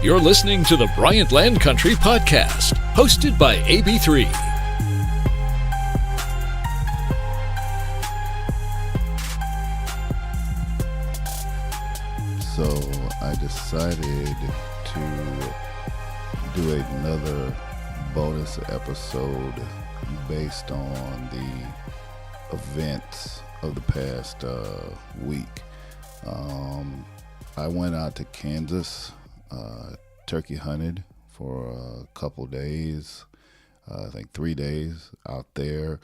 You're listening to the Bryant Land Country Podcast, hosted by AB3. So I decided to do another bonus episode based on the events of the past week. I went out to Kansas, turkey hunted for a couple days, I think 3 days out there.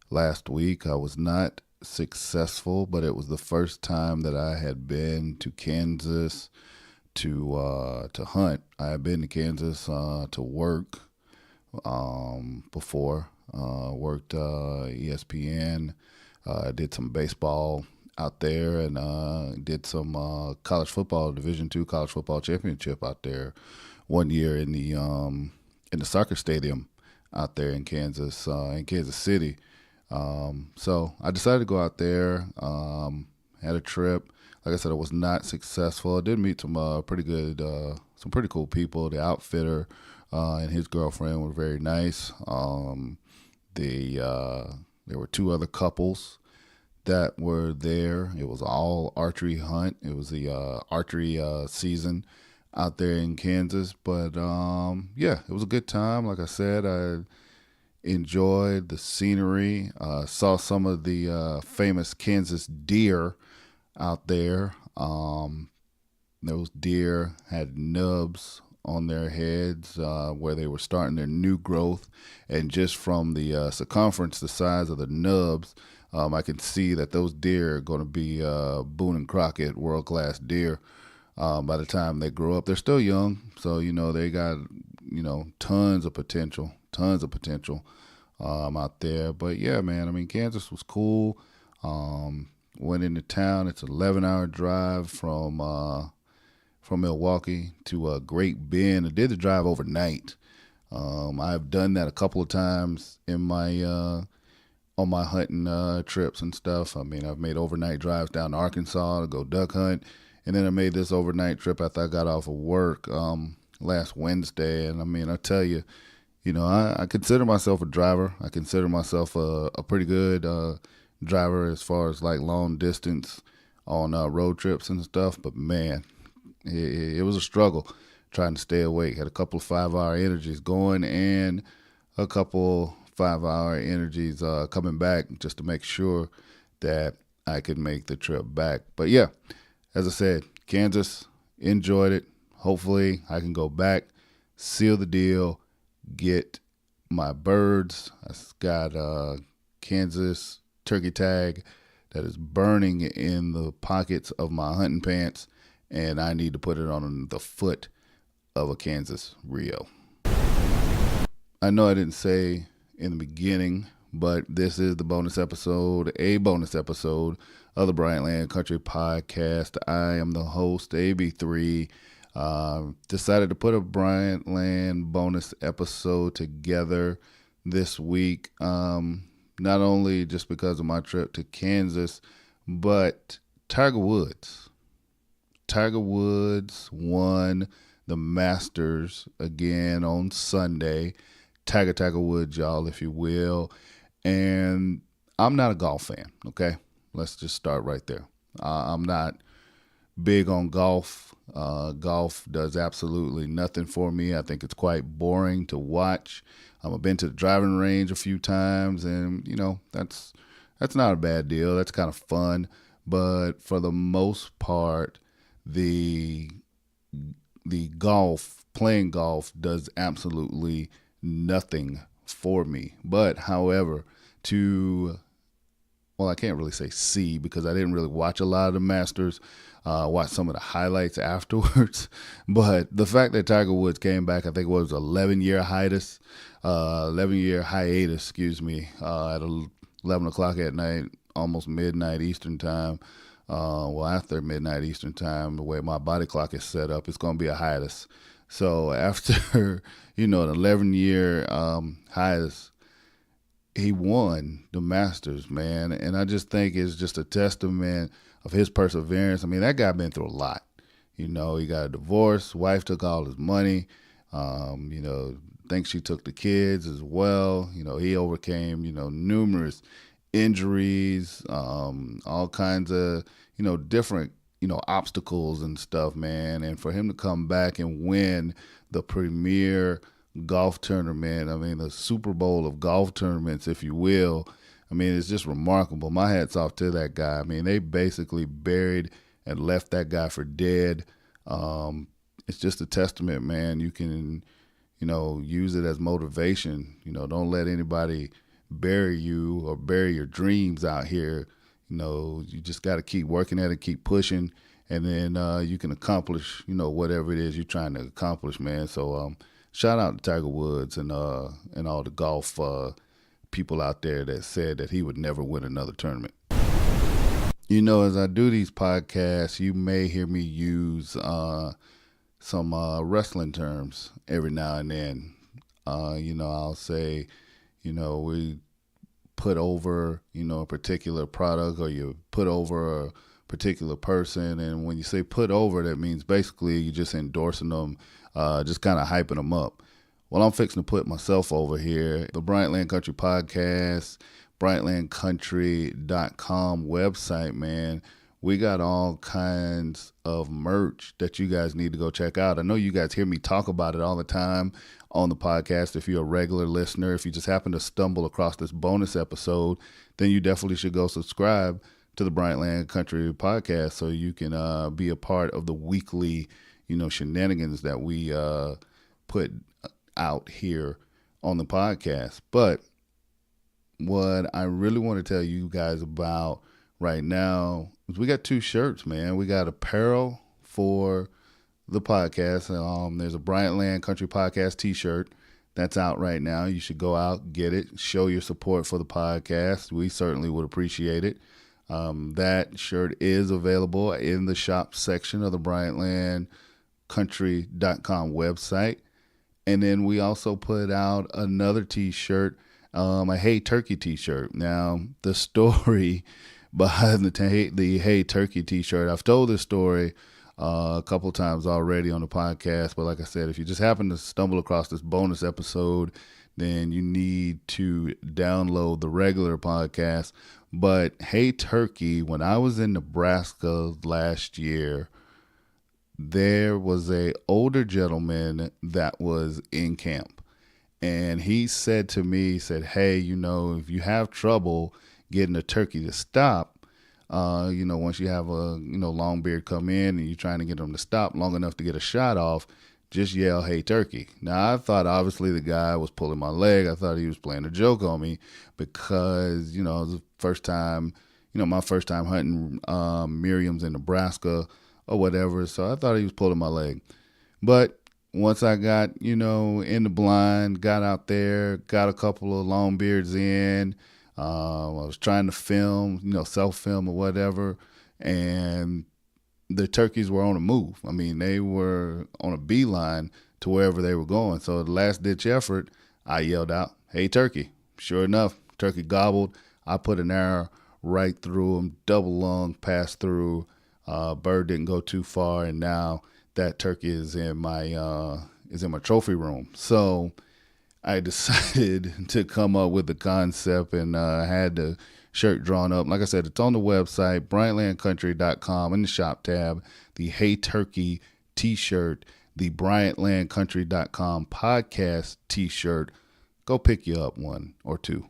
Last week I was not successful, but it was the first time that I had been to Kansas to hunt. I had been to Kansas to work before. Worked ESPN, did some baseball out there, and did some college football, Division II college football championship out there one year in the soccer stadium out there in Kansas City. So I decided to go out there, had a trip. Like I said, I was not successful. I did meet some pretty cool people. The outfitter and his girlfriend were very nice. There were two other couples that were there. It was all archery hunt. It was the archery season out there in Kansas. But yeah, it was a good time. Like I said, I enjoyed the scenery. Saw some of the famous Kansas deer out there. Those deer had nubs on their heads where they were starting their new growth, and just from the circumference, the size of the nubs, I can see that those deer are going to be Boone and Crockett world-class deer by the time they grow up. They're still young, so they got tons of potential out there. But yeah, man, I mean, Kansas was cool. Went into town. It's an 11-hour drive from Milwaukee to Great Bend. I did the drive overnight. I've done that a couple of times in my on my hunting trips and stuff. I mean, I've made overnight drives down to Arkansas to go duck hunt, and then I made this overnight trip after I got off of work last Wednesday. And I mean, I tell you, I consider myself a driver. I consider myself a pretty good driver as far as like long distance on road trips and stuff. But man, it was a struggle trying to stay awake. Had a couple of 5-hour energies going and a couple 5-hour energies coming back just to make sure that I could make the trip back. But yeah, as I said, Kansas, enjoyed it. Hopefully I can go back, seal the deal, get my birds. I got Kansas turkey tag that is burning in the pockets of my hunting pants, and I need to put it on the foot of a Kansas Rio. I know I didn't say in the beginning, but this is the bonus episode, a bonus episode of the Bryant Land Country Podcast. I am the host, AB3. Decided to put a Bryant Land bonus episode together this week, not only just because of my trip to Kansas, but Tiger Woods won the Masters again on Sunday. Tiger Woods, y'all, if you will. And I'm not a golf fan, okay? Let's just start right there. I'm not big on golf. Golf does absolutely nothing for me. I think it's quite boring to watch. I've been to the driving range a few times, and, that's not a bad deal. That's kind of fun. But for the most part, the playing golf does absolutely nothing for me. But however, I can't really say see, because I didn't really watch a lot of the Masters, watch some of the highlights afterwards. But the fact that Tiger Woods came back, I think it was 11-year hiatus, at 11 o'clock at night, almost midnight Eastern time. After midnight Eastern time, the way my body clock is set up, it's going to be a hiatus. So after, an 11-year hiatus, he won the Masters, man. And I just think it's just a testament of his perseverance. I mean, that guy been through a lot. He got a divorce. Wife took all his money. Thinks she took the kids as well. He overcame, numerous injuries, all kinds of, different, obstacles and stuff, man. And for him to come back and win the premier golf tournament, the Super Bowl of golf tournaments, if you will, it's just remarkable. My hat's off to that guy. They basically buried and left that guy for dead. It's just a testament, man. You can, use it as motivation. Don't let anybody bury you or bury your dreams out here. You just got to keep working at it, keep pushing, and then you can accomplish, whatever it is you're trying to accomplish, man. So shout out to Tiger Woods and all the golf people out there that said that he would never win another tournament. As I do these podcasts, you may hear me use some wrestling terms every now and then. I'll say, we put over, a particular product, or you put over a particular person. And when you say put over, that means basically you're just endorsing them, just kind of hyping them up. Well, I'm fixing to put myself over here. The Bryant Land Country Podcast, BryantLandCountry.com website, man. We got all kinds of merch that you guys need to go check out. I know you guys hear me talk about it all the time on the podcast. If you're a regular listener, if you just happen to stumble across this bonus episode, then you definitely should go subscribe to the Bryant Land Country Podcast so you can be a part of the weekly, shenanigans that we put out here on the podcast. But what I really want to tell you guys about right now is we got 2 shirts, man. We got apparel for the podcast. There's a Bryant Land Country Podcast t-shirt that's out right now. You should go out, get it, show your support for the podcast. We certainly would appreciate it. That shirt is available in the shop section of the BryantLandCountry.com website. And then we also put out another t-shirt, a Hey Turkey t-shirt. Now, the story behind the Hey Turkey t-shirt, I've told this story a couple times already on the podcast, but like I said, if you just happen to stumble across this bonus episode, then you need to download the regular podcast. But Hey Turkey, when I was in Nebraska last year, there was a older gentleman that was in camp, and he said to me, hey, if you have trouble getting a turkey to stop, once you have a, long beard come in and you're trying to get them to stop long enough to get a shot off, just yell, "Hey Turkey." Now, I thought obviously the guy was pulling my leg. I thought he was playing a joke on me because, it was the first time, my first time hunting Miriam's in Nebraska or whatever. So I thought he was pulling my leg. But once I got, in the blind, got out there, got a couple of long beards in, I was trying to film, self-film or whatever, and the turkeys were on the move. They were on a beeline to wherever they were going. So the last-ditch effort, I yelled out, "Hey, turkey." Sure enough, turkey gobbled. I put an arrow right through him, double lung, passed through. Bird didn't go too far, and now that turkey is in my trophy room. So I decided to come up with the concept, and I had the shirt drawn up. Like I said, it's on the website, BryantLandCountry.com, in the shop tab, the Hey Turkey t-shirt, the BryantLandCountry.com podcast t-shirt. Go pick you up 1 or 2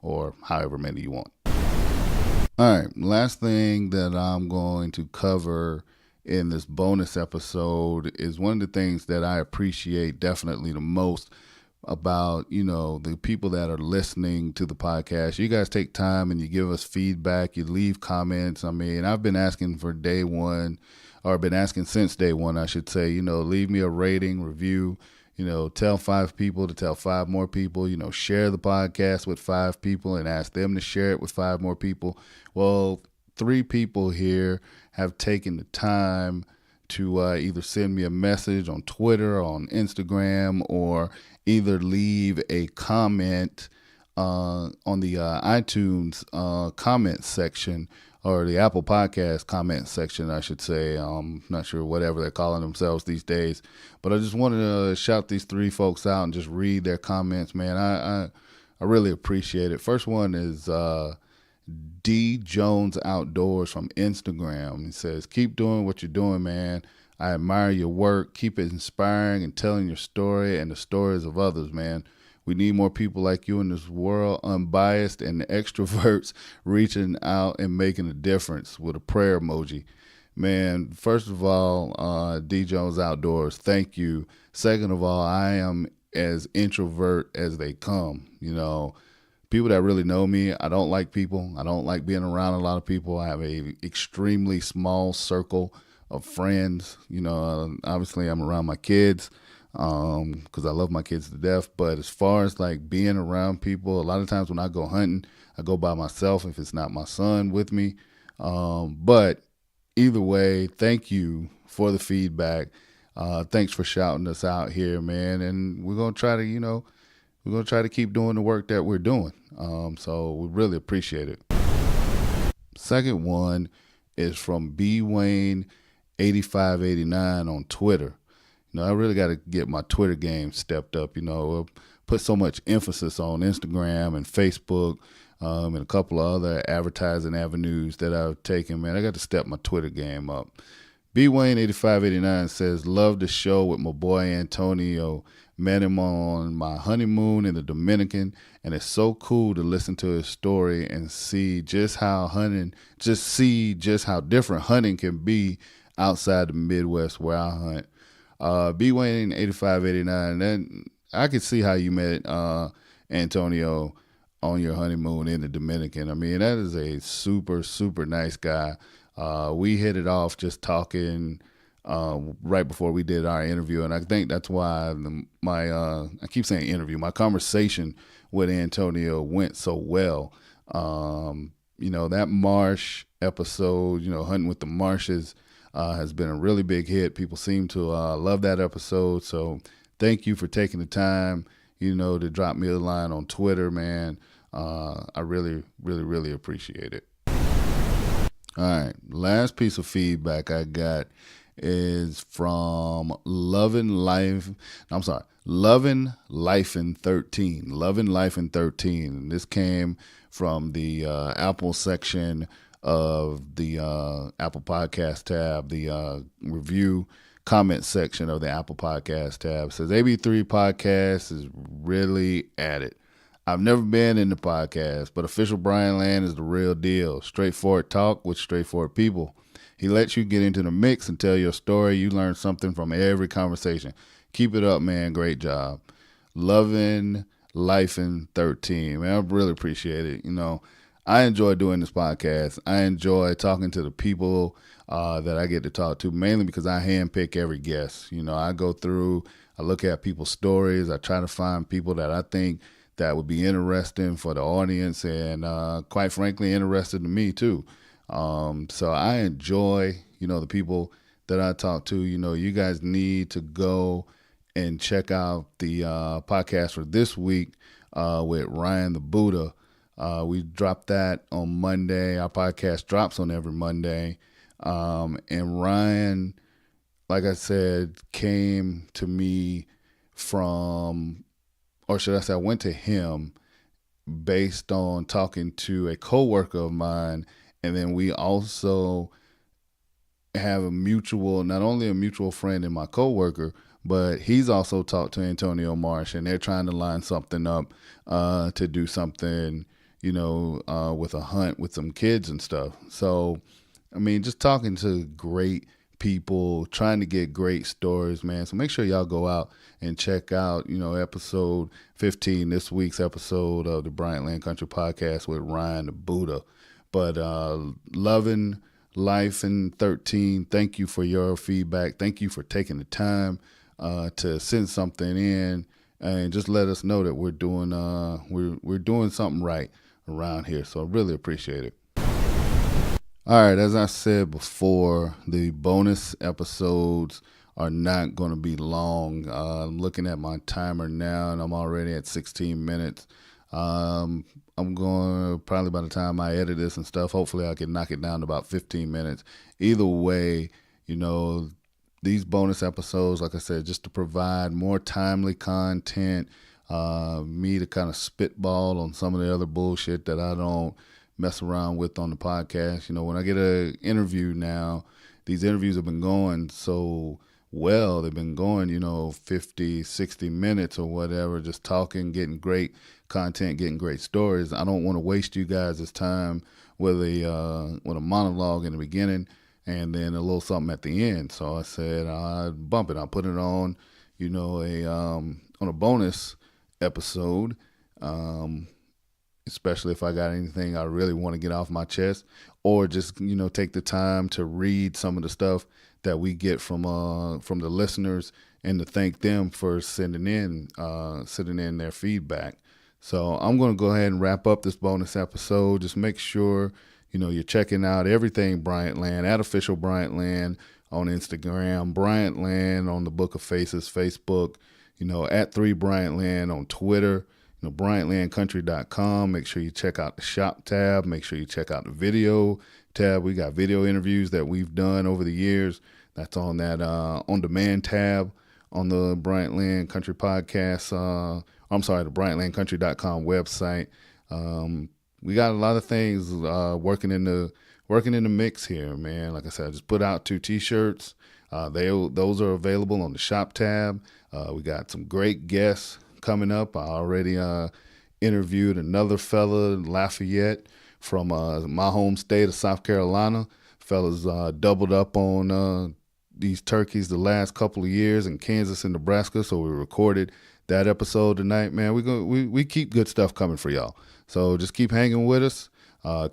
or however many you want. All right, last thing that I'm going to cover in this bonus episode is one of the things that I appreciate definitely the most about, the people that are listening to the podcast. You guys take time and you give us feedback, you leave comments. I've been asking for day one, or been asking since day one, I should say, leave me a rating, review, tell 5 people to tell 5 more people, share the podcast with 5 people and ask them to share it with 5 more people. Well, 3 people here have taken the time to either send me a message on Twitter, on Instagram, or either leave a comment on the iTunes comment section or the Apple Podcast comment section, I should say. Not sure whatever they're calling themselves these days, but I just wanted to shout these three folks out and just read their comments, man. I really appreciate it. First one is D Jones Outdoors from Instagram. He says, "Keep doing what you're doing, man. I admire your work. Keep it inspiring and telling your story and the stories of others, man. We need more people like you in this world, unbiased and extroverts reaching out and making a difference," with a prayer emoji. Man, first of all, D Jones Outdoors, thank you. Second of all, I am as introvert as they come. People that really know me, I don't like people. I don't like being around a lot of people. I have a extremely small circle of friends. Obviously I'm around my kids because I love my kids to death. But as far as like being around people, a lot of times when I go hunting, I go by myself if it's not my son with me. But either way, thank you for the feedback. Thanks for shouting us out here, man. And we're going to try to keep doing the work that we're doing. So we really appreciate it. Second one is from B Wayne 8589 on Twitter. I really got to get my Twitter game stepped up. Put so much emphasis on Instagram and Facebook and a couple of other advertising avenues that I've taken. Man, I got to step my Twitter game up. B Wayne 8589 says, "Love the show with my boy Antonio. Met him on my honeymoon in the Dominican, and it's so cool to listen to his story and see just how different hunting can be outside the Midwest where I hunt." B Wayne 8589, then I could see how you met Antonio on your honeymoon in the Dominican. I mean, that is a super, super nice guy. We hit it off just talking right before we did our interview, and I think that's why I keep saying interview, my conversation with Antonio went so well. That marsh episode, hunting with the marshes, has been a really big hit. People seem to love that episode, so thank you for taking the time, to drop me a line on Twitter, man. I really, really, really appreciate it. All right, last piece of feedback I got is from Lovin' Life in 13. Lovin' Life in 13. And this came from the Apple section of the Apple Podcast tab, the review comment section of the Apple Podcast tab. It says, "AB3 Podcast is really at it. I've never been in the podcast, but official Bryant Land is the real deal. Straightforward talk with straightforward people. He lets you get into the mix and tell your story. You learn something from every conversation. Keep it up, man. Great job. Loving Life in 13. Man, I really appreciate it. I enjoy doing this podcast. I enjoy talking to the people that I get to talk to, mainly because I handpick every guest. I go through, I look at people's stories. I try to find people that I think that would be interesting for the audience and quite frankly, interested to me too. So I enjoy, the people that I talk to. You guys need to go and check out the podcast for this week with Ryan the Buddha. We dropped that on Monday. Our podcast drops on every Monday. And Ryan, like I said, came to me from, or should I say, I went to him based on talking to a coworker of mine, and then we also have not only a mutual friend in my coworker, but he's also talked to Antonio Marsh, and they're trying to line something up to do something, with a hunt with some kids and stuff. So, I mean, just talking to great people, trying to get great stories, man. So make sure y'all go out and check out, episode 15, this week's episode of the Bryant Land Country Podcast with Ryan the Buddha. But Loving Life in 13, thank you for your feedback. Thank you for taking the time to send something in and just let us know that we're doing something right around here. So I really appreciate it. All right, as I said before, the bonus episodes are not going to be long. I'm looking at my timer now, and I'm already at 16 minutes. I'm going probably by the time I edit this and stuff, hopefully I can knock it down to about 15 minutes. Either way, these bonus episodes, like I said, just to provide more timely content, me to kind of spitball on some of the other bullshit that I don't mess around with on the podcast. When I get an interview now, these interviews have been going so well. They've been going, 50, 60 minutes or whatever, just talking, getting great content, getting great stories. I don't want to waste you guys' time with a monologue in the beginning and then a little something at the end. So I said I'd bump it. I'll put it on, on a bonus episode, especially if I got anything I really want to get off my chest, or just, take the time to read some of the stuff that we get from the listeners and to thank them for sending in their feedback. So I'm going to go ahead and wrap up this bonus episode. Just make sure, you're checking out everything Bryant Land, at official Bryant Land on Instagram, Bryant Land on the Book of Faces Facebook, at 3 Bryant Land on Twitter, BryantLandCountry.com. Make sure you check out the shop tab. Make sure you check out the video tab. We got video interviews that we've done over the years. That's on that on-demand tab on the Bryant Land Country Podcast. The BryantLandCountry.com website. We got a lot of things working in the mix here, man. Like I said, I just put out 2 T-shirts. Those are available on the shop tab. We got some great guests coming up. I already interviewed another fella, Lafayette, from my home state of South Carolina. Fellas doubled up on these turkeys the last couple of years in Kansas and Nebraska, so we recorded that episode tonight. Man, we keep good stuff coming for y'all. So just keep hanging with us,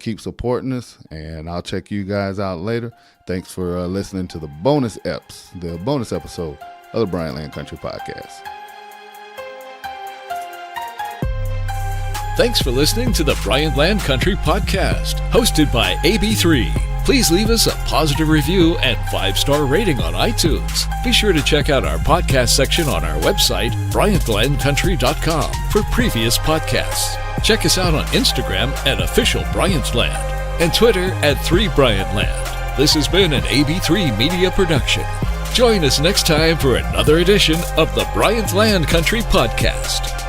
keep supporting us, and I'll check you guys out later. Thanks for listening to the Bonus Epz, the bonus episode of the Bryant Land Country Podcast. Thanks for listening to the Bryant Land Country Podcast, hosted by AB3. Please leave us a positive review and 5-star rating on iTunes. Be sure to check out our podcast section on our website, BryantLandCountry.com, for previous podcasts. Check us out on Instagram at official Bryant Land and Twitter at 3 Bryant Land. This has been an AB3 Media production. Join us next time for another edition of the Bryant Land Country Podcast.